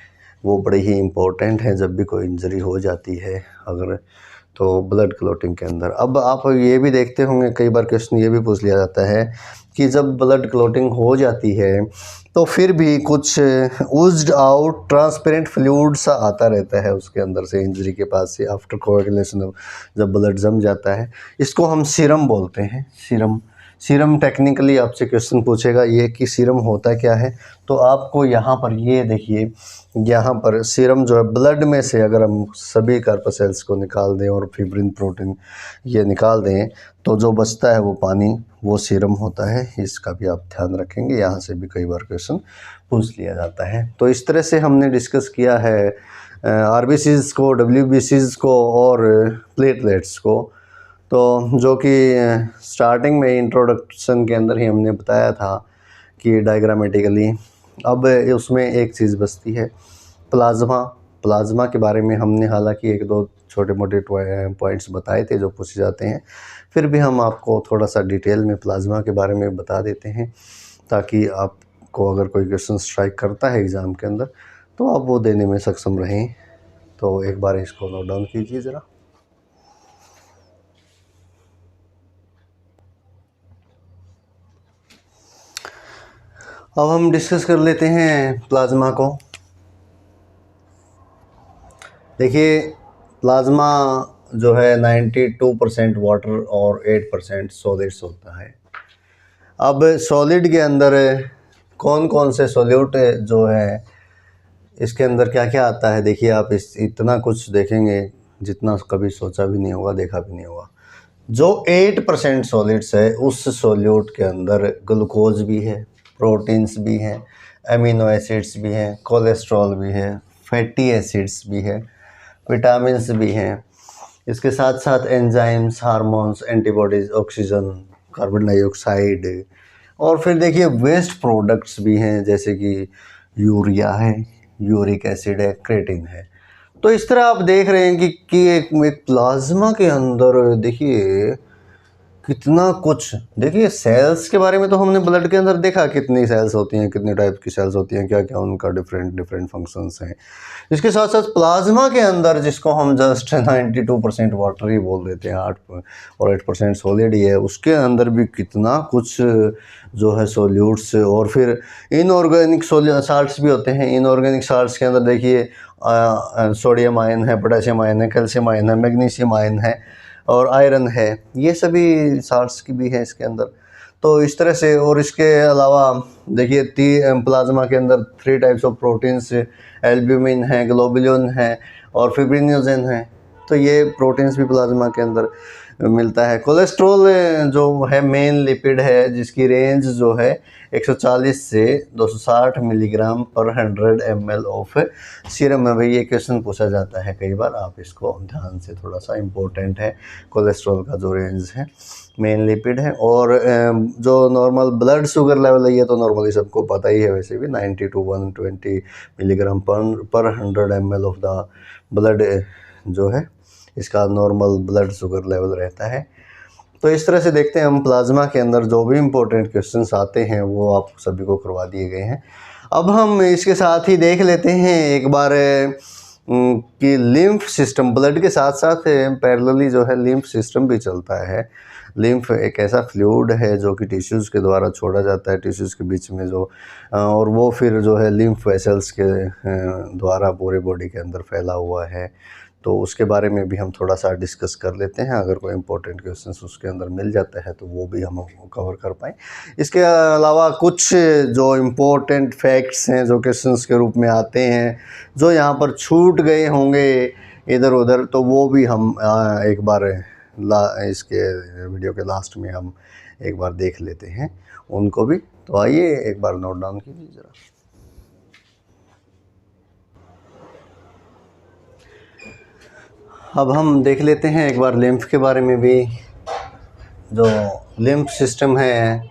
वो बड़े ही इम्पोर्टेंट हैं जब भी कोई इंजरी हो जाती है अगर, तो ब्लड क्लॉटिंग के अंदर। अब आप ये भी देखते होंगे, कई बार क्वेश्चन ये भी पूछ लिया जाता है कि जब ब्लड क्लॉटिंग हो जाती है तो फिर भी कुछ उज्ड आउट ट्रांसपेरेंट फ्लूइड सा आता रहता है उसके अंदर से, इंजरी के पास से आफ्टर कोएगुलेशन जब ब्लड जम जाता है। इसको हम सीरम बोलते हैं। सीरम टेक्निकली आपसे क्वेश्चन पूछेगा ये कि सीरम होता क्या है, तो आपको यहाँ पर ये देखिए, यहाँ पर सीरम जो है ब्लड में से अगर हम सभी कार्पोसेल्स को निकाल दें और फिब्रिन प्रोटीन ये निकाल दें तो जो बचता है वो पानी, वो सीरम होता है। इसका भी आप ध्यान रखेंगे, यहाँ से भी कई बार क्वेश्चन पूछ लिया जाता है। तो इस तरह से हमने डिस्कस किया है आरबीसीज को, डब्ल्यूबीसीज को और प्लेटलेट्स को। तो जो कि स्टार्टिंग में इंट्रोडक्शन के अंदर ही हमने बताया था कि डायग्रामेटिकली। अब उसमें एक चीज़ बचती है, प्लाज्मा के बारे में हमने हालांकि 1-2 छोटे मोटे पॉइंट्स बताए थे जो पूछे जाते हैं, फिर भी हम आपको थोड़ा सा डिटेल में प्लाज्मा के बारे में बता देते हैं ताकि आप आपको अगर कोई क्वेश्चन स्ट्राइक करता है एग्ज़ाम के अंदर तो आप वो देने में सक्षम रहें। तो एक बार इसको नोट डाउन कीजिए ज़रा। अब हम डिस्कस कर लेते हैं प्लाज्मा को। देखिए प्लाज्मा जो है 92% वाटर और 8% सॉलिड्स होता है। अब सॉलिड के अंदर कौन कौन से सॉल्यूट जो है इसके अंदर क्या क्या आता है, देखिए आप इतना कुछ देखेंगे जितना कभी सोचा भी नहीं होगा, देखा भी नहीं होगा। जो 8% सॉलिड्स है उस सॉल्यूट के अंदर ग्लूकोज भी है, प्रोटीन्स भी हैं, अमीनो एसिड्स भी हैं, कोलेस्ट्रॉल भी है, फैटी एसिड्स भी है, विटामिन्स भी हैं। इसके साथ साथ enzymes, hormones, antibodies, oxygen, carbon dioxide, और फिर देखिए वेस्ट प्रोडक्ट्स भी हैं जैसे कि यूरिया है, यूरिक एसिड है, क्रेटिन है। तो इस तरह आप देख रहे हैं कि एक प्लाज्मा के अंदर देखिए कितना कुछ। देखिए सेल्स के बारे में तो हमने ब्लड के अंदर देखा कितनी सेल्स होती हैं, कितने टाइप की सेल्स होती हैं, क्या क्या उनका डिफरेंट फंक्शंस हैं। इसके साथ साथ प्लाज्मा के अंदर जिसको हम जस्ट 92% वाटर ही बोल देते हैं, 8 और 8% सॉलिड ही है, उसके अंदर भी कितना कुछ जो है सोल्यूट्स और फिर इनऑर्गेनिक साल्ट्स भी होते हैं। इनऑर्गेनिक साल्ट्स के अंदर देखिए सोडियम आयन है, पोटेशियम आयन है, कैल्शियम आयन है, मैग्नीशियम आयन है और आयरन है। ये सभी साल्ट्स की भी है इसके अंदर। तो इस तरह से, और इसके अलावा देखिए प्लाज्मा के अंदर 3 टाइप्स ऑफ प्रोटीन्स, एल्ब्यूमिन है, ग्लोबुलिन है और फिब्रिनोजेन है। तो ये प्रोटीन्स भी प्लाज्मा के अंदर मिलता है। कोलेस्ट्रॉल जो है मेन लिपिड है जिसकी रेंज जो है 140 से 260 मिलीग्राम पर 100 ml ऑफ सीरम है। भाई ये क्वेश्चन पूछा जाता है कई बार, आप इसको ध्यान से, थोड़ा सा इम्पोर्टेंट है। कोलेस्ट्रॉल का जो रेंज है मेन लिपिड है। और जो नॉर्मल ब्लड शुगर लेवल है ये तो नॉर्मली सबको पता ही है, वैसे भी 90 to 120 मिलीग्राम पर 100 ml ऑफ द ब्लड जो है इसका नॉर्मल ब्लड शुगर लेवल रहता है। तो इस तरह से देखते हैं हम प्लाज्मा के अंदर जो भी इम्पोर्टेंट क्वेश्चंस आते हैं वो आप सभी को करवा दिए गए हैं। अब हम इसके साथ ही देख लेते हैं एक बार कि लिम्फ सिस्टम, ब्लड के साथ साथ पैरेलली जो है लिम्फ सिस्टम भी चलता है। लिम्फ एक ऐसा फ्लूइड है जो कि टिश्यूज़ के द्वारा छोड़ा जाता है, टिश्यूज़ के बीच में जो, और वो फिर जो है लिम्फ वेसल्स के द्वारा पूरे बॉडी के अंदर फैला हुआ है। तो उसके बारे में भी हम थोड़ा सा डिस्कस कर लेते हैं। अगर कोई इंपॉर्टेंट क्वेश्चंस उसके अंदर मिल जाता है तो वो भी हम कवर कर पाएँ। इसके अलावा कुछ जो इम्पोर्टेंट फैक्ट्स हैं जो क्वेश्चंस के रूप में आते हैं, जो यहाँ पर छूट गए होंगे इधर उधर, तो वो भी हम एक बार इसके वीडियो के लास्ट में हम एक बार देख लेते हैं उनको भी। तो आइए एक बार नोट डाउन कीजिए ज़रा। अब हम देख लेते हैं एक बार लिम्फ के बारे में भी। जो लिम्फ सिस्टम है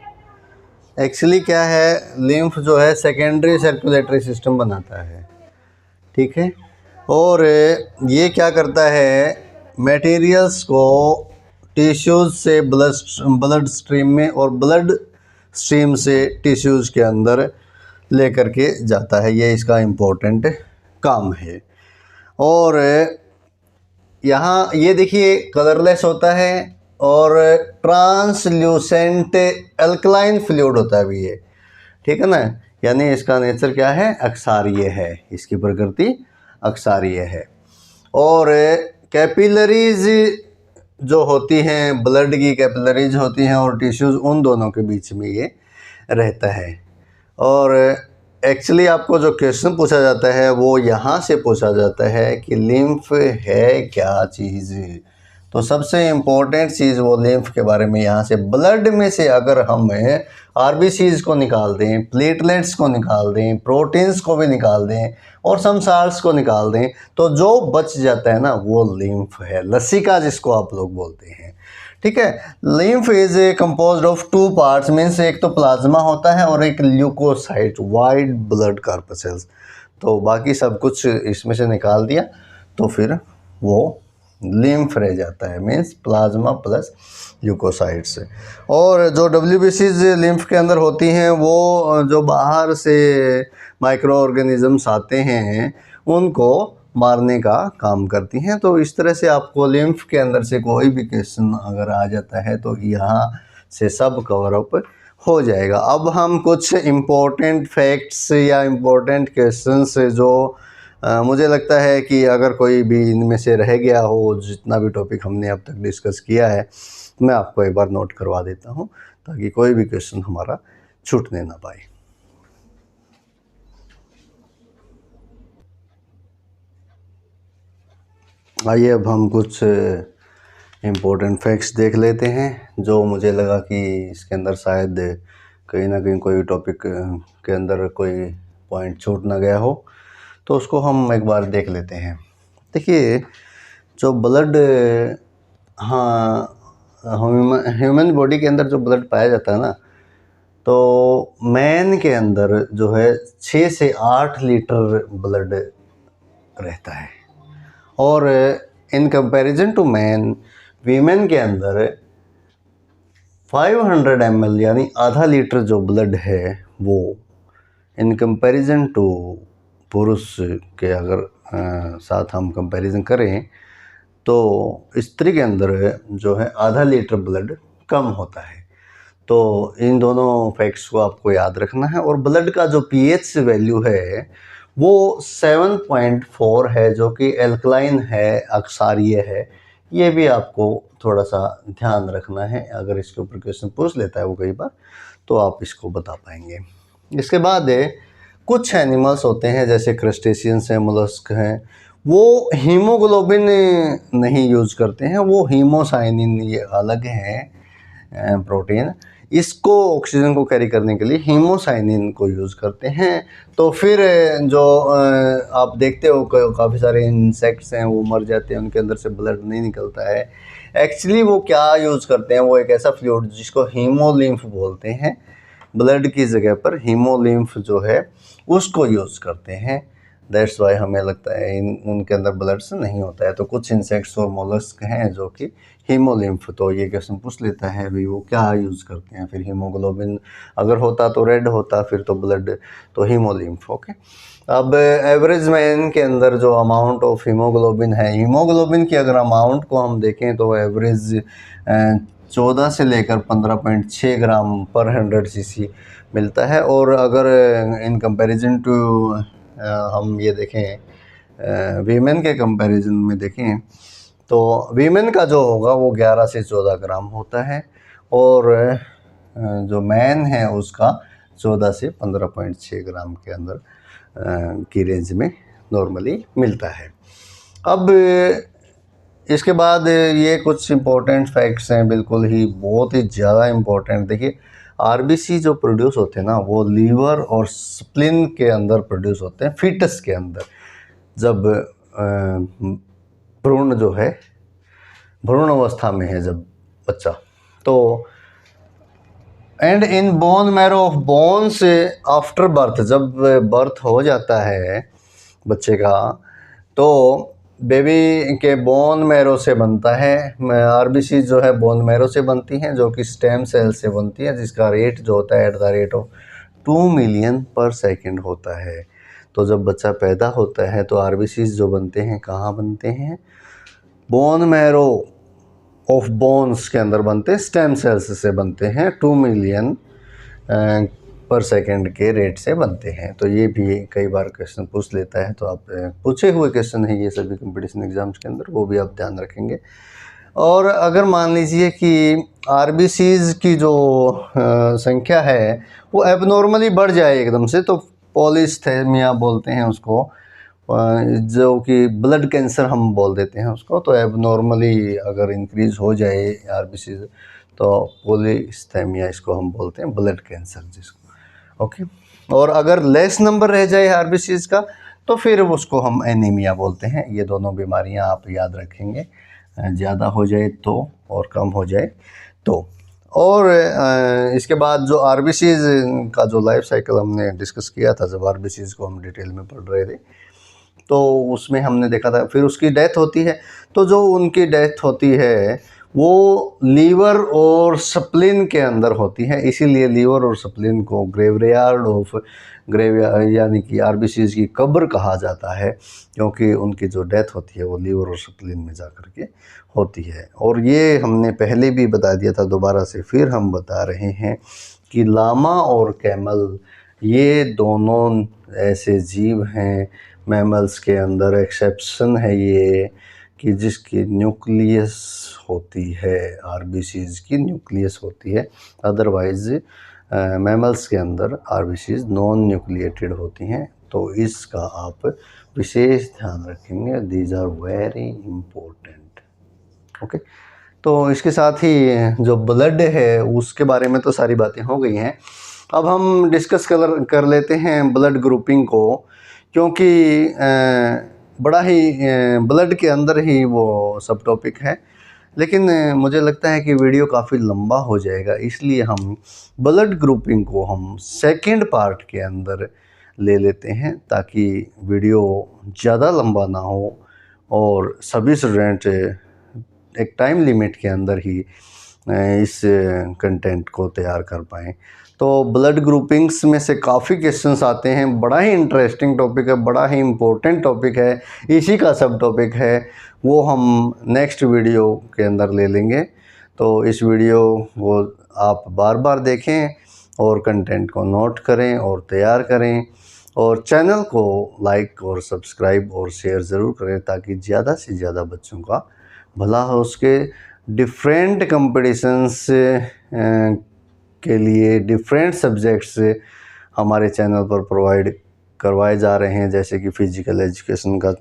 एक्चुअली क्या है, लिम्फ जो है सेकेंडरी सर्कुलेटरी सिस्टम बनाता है, ठीक है। और ये क्या करता है, मटेरियल्स को टिश्यूज़ से ब्लड स्ट्रीम में और ब्लड स्ट्रीम से टिश्यूज़ के अंदर लेकर के जाता है। ये इसका इम्पोर्टेंट काम है। और यहाँ ये देखिए कलरलेस होता है और ट्रांसल्यूसेंट अल्कलाइन फ्लूइड होता है भी ये, ठीक है ना। यानी इसका नेचर क्या है, अक्षारीय है, इसकी प्रकृति अक्षारीय है। और कैपिलरीज जो होती हैं, ब्लड की कैपिलरीज होती हैं और टिश्यूज़, उन दोनों के बीच में ये रहता है। और एक्चुअली आपको जो क्वेश्चन पूछा जाता है वो यहाँ से पूछा जाता है कि लिम्फ है क्या चीज़। तो सबसे इम्पोर्टेंट चीज़ वो लिम्फ के बारे में यहाँ से, ब्लड में से अगर हम आरबीसीज को निकाल दें, प्लेटलेट्स को निकाल दें, प्रोटीन्स को भी निकाल दें और सम साल्ट्स को निकाल दें, तो जो बच जाता है ना वो लिम्फ है, लसिका जिसको आप लोग बोलते हैं, ठीक है। Lymph is composed of 2 parts, means एक तो प्लाज्मा होता है और एक ल्यूकोसाइट, वाइट ब्लड कॉर्पसेल्स। तो बाकी सब कुछ इसमें से निकाल दिया तो फिर वो लिम्फ रह जाता है, मीन्स प्लाज्मा प्लस ल्यूकोसाइट्स। और जो WBCs लिम्फ के अंदर होती हैं वो जो बाहर से माइक्रो ऑर्गेनिजम्स आते हैं उनको मारने का काम करती हैं। तो इस तरह से आपको लिम्फ के अंदर से कोई भी क्वेश्चन अगर आ जाता है तो यहाँ से सब कवर अप हो जाएगा। अब हम कुछ इम्पोर्टेंट फैक्ट्स या इम्पोर्टेंट क्वेश्चंस जो मुझे लगता है कि अगर कोई भी इनमें से रह गया हो, जितना भी टॉपिक हमने अब तक डिस्कस किया है, मैं आपको एक बार नोट करवा देता हूँ ताकि कोई भी क्वेश्चन हमारा छूटने ना पाए। आइए अब हम कुछ इम्पोर्टेंट फैक्ट्स देख लेते हैं जो मुझे लगा कि इसके अंदर शायद कहीं ना कहीं कोई टॉपिक के अंदर कोई पॉइंट छूट ना गया हो, तो उसको हम एक बार देख लेते हैं। देखिए, जो ब्लड, हाँ, ह्यूमन बॉडी के अंदर जो ब्लड पाया जाता है ना, तो मैन के अंदर जो है 6 से 8 लीटर ब्लड रहता है, और in comparison to man, women के अंदर 500 ml यानी आधा लीटर जो ब्लड है वो इन कंपैरिजन टू पुरुष के अगर साथ हम कंपैरिजन करें तो स्त्री के अंदर जो है आधा लीटर ब्लड कम होता है। तो इन दोनों फैक्ट्स को आपको याद रखना है। और ब्लड का जो pH वैल्यू है वो 7.4 है, जो कि एल्कलाइन है, अक्षारीय है। ये भी आपको थोड़ा सा ध्यान रखना है, अगर इसके ऊपर क्वेश्चन पूछ लेता है वो कई बार, तो आप इसको बता पाएंगे। इसके बाद कुछ एनिमल्स होते हैं जैसे क्रस्टेशियंस हैं, मोलस्क हैं, वो हीमोग्लोबिन नहीं यूज करते हैं, वो हीमोसाइनिन, ये अलग है प्रोटीन, इसको ऑक्सीजन को कैरी करने के लिए हीमोसाइनिन को यूज़ करते हैं। तो फिर जो आप देखते हो काफ़ी सारे इंसेक्ट्स हैं वो मर जाते हैं, उनके अंदर से ब्लड नहीं निकलता है। एक्चुअली वो क्या यूज़ करते हैं, वो एक ऐसा फ्लूइड जिसको हीमोलिम्फ बोलते हैं, ब्लड की जगह पर हीमोलिम्फ जो है उसको यूज़ करते हैं। दैट्स वाई हमें लगता है उनके अंदर ब्लड से नहीं होता है। तो कुछ इंसेक्ट्स और मोलस्क हैं जो कि हीमोलिम्फ, तो ये क्वेश्चन पूछ लेता है भाई वो क्या यूज़ करते हैं। फिर हीमोग्लोबिन अगर होता तो रेड होता, फिर तो ब्लड तो हीमोलिम्फ। ओके, अब एवरेज मैन के अंदर जो अमाउंट ऑफ हीमोग्लोबिन है, हीमोग्लोबिन की अगर अमाउंट को हम देखें तो एवरेज 14 से लेकर 15.6 ग्राम पर 100 cc मिलता है। और अगर इन कंपैरिजन टू हम ये देखें वीमेन के कंपैरिजन में देखें तो वीमेन का जो होगा वो 11 से 14 ग्राम होता है, और जो मैन है उसका 14 से 15.6 ग्राम के अंदर की रेंज में नॉर्मली मिलता है। अब इसके बाद ये कुछ इम्पोर्टेंट फैक्ट्स हैं, बिल्कुल ही बहुत ही ज़्यादा इम्पोर्टेंट। देखिए, आरबीसी जो प्रोड्यूस होते हैं ना वो लीवर और स्प्लिन के अंदर प्रोड्यूस होते हैं, फीटस के अंदर, जब भ्रूण जो है भ्रूण अवस्था में है जब बच्चा। तो and in bone marrow of bones after birth, जब बर्थ हो जाता है बच्चे का तो बेबी के बोन मैरो से बनता है। आरबीसी जो है बोन मैरो से बनती हैं, जो कि स्टेम सेल से बनती है, जिसका रेट जो होता है at the rate of 2 million पर सेकेंड होता है। तो जब बच्चा पैदा होता है तो आरबीसी जो बनते हैं कहाँ बनते हैं, बोन मैरो ऑफ बोन्स के अंदर बनते हैं, स्टेम सेल्स से बनते हैं, 2 मिलियन पर सेकंड के रेट से बनते हैं। तो ये भी कई बार क्वेश्चन पूछ लेता है, तो आप पूछे हुए क्वेश्चन है ये सभी कंपटीशन एग्जाम्स के अंदर, वो भी आप ध्यान रखेंगे। और अगर मान लीजिए कि आरबीसीज की जो संख्या है वो एबनॉर्मली बढ़ जाए एकदम से, तो पॉलीस्थेमिया बोलते हैं उसको, जो कि ब्लड कैंसर हम बोल देते हैं उसको। तो एबनॉर्मली अगर इंक्रीज हो जाए आरबीसी तो पॉलीस्थेमिया इसको हम बोलते हैं, ब्लड कैंसर जिसको। ओके, और अगर लेस नंबर रह जाए आरबीसीज का तो फिर उसको हम एनीमिया बोलते हैं। ये दोनों बीमारियां आप याद रखेंगे, ज़्यादा हो जाए तो और कम हो जाए तो। और इसके बाद जो आरबीसीज का जो लाइफ साइकिल हमने डिस्कस किया था जब आरबीसीज को हम डिटेल में पढ़ रहे थे, तो उसमें हमने देखा था, फिर उसकी डेथ होती है। तो जो उनकी डेथ होती है वो लीवर और स्प्लीन के अंदर होती है, इसीलिए लीवर और स्प्लीन को ग्रेवयार्ड ऑफ ग्रेवयार्ड यानी कि आरबीसीज की कब्र कहा जाता है, क्योंकि उनकी जो डेथ होती है वो लीवर और स्प्लीन में जाकर के होती है। और ये हमने पहले भी बता दिया था, दोबारा से फिर हम बता रहे हैं कि लामा और कैमल ये दोनों ऐसे जीव हैं मैमल्स के अंदर, एक्सेप्शन है ये, कि जिसकी न्यूक्लियस होती है, आरबीसीज की न्यूक्लियस होती है। अदरवाइज मैमल्स के अंदर आरबीसीज नॉन न्यूक्लिएटेड होती हैं। तो इसका आप विशेष ध्यान रखेंगे, these are very important. Okay, तो इसके साथ ही जो ब्लड है उसके बारे में तो सारी बातें हो गई हैं। अब हम डिस्कस कर लेते हैं ब्लड ग्रुपिंग को, क्योंकि बड़ा ही ब्लड के अंदर ही वो सब टॉपिक है, लेकिन मुझे लगता है कि वीडियो काफ़ी लंबा हो जाएगा, इसलिए हम ब्लड ग्रुपिंग को हम सेकंड पार्ट के अंदर ले लेते हैं, ताकि वीडियो ज़्यादा लंबा ना हो और सभी स्टूडेंट एक टाइम लिमिट के अंदर ही इस कंटेंट को तैयार कर पाएँ। तो ब्लड ग्रुपिंग्स में से काफ़ी क्वेश्चंस आते हैं, बड़ा ही इंटरेस्टिंग टॉपिक है, बड़ा ही इम्पोर्टेंट टॉपिक है, इसी का सब टॉपिक है, वो हम नेक्स्ट वीडियो के अंदर ले लेंगे। तो इस वीडियो को आप बार बार देखें और कंटेंट को नोट करें और तैयार करें, और चैनल को लाइक और सब्सक्राइब और शेयर ज़रूर करें, ताकि ज़्यादा से ज़्यादा बच्चों का भला हो उसके। डिफरेंट कंपटीशंस के लिए डिफरेंट सब्जेक्ट्स हमारे चैनल पर प्रोवाइड करवाए जा रहे हैं, जैसे कि फ़िज़िकल एजुकेशन का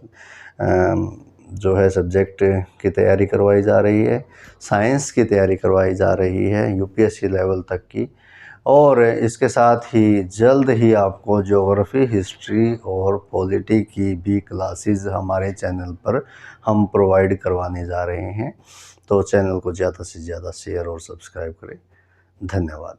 जो है सब्जेक्ट की तैयारी करवाई जा रही है, साइंस की तैयारी करवाई जा रही है यूपीएससी लेवल तक की, और इसके साथ ही जल्द ही आपको ज्योग्राफी, हिस्ट्री और पॉलिटी की भी क्लासेस हमारे चैनल पर हम प्रोवाइड करवाने जा रहे हैं। तो चैनल को ज़्यादा से ज़्यादा शेयर और सब्सक्राइब करें। धन्यवाद।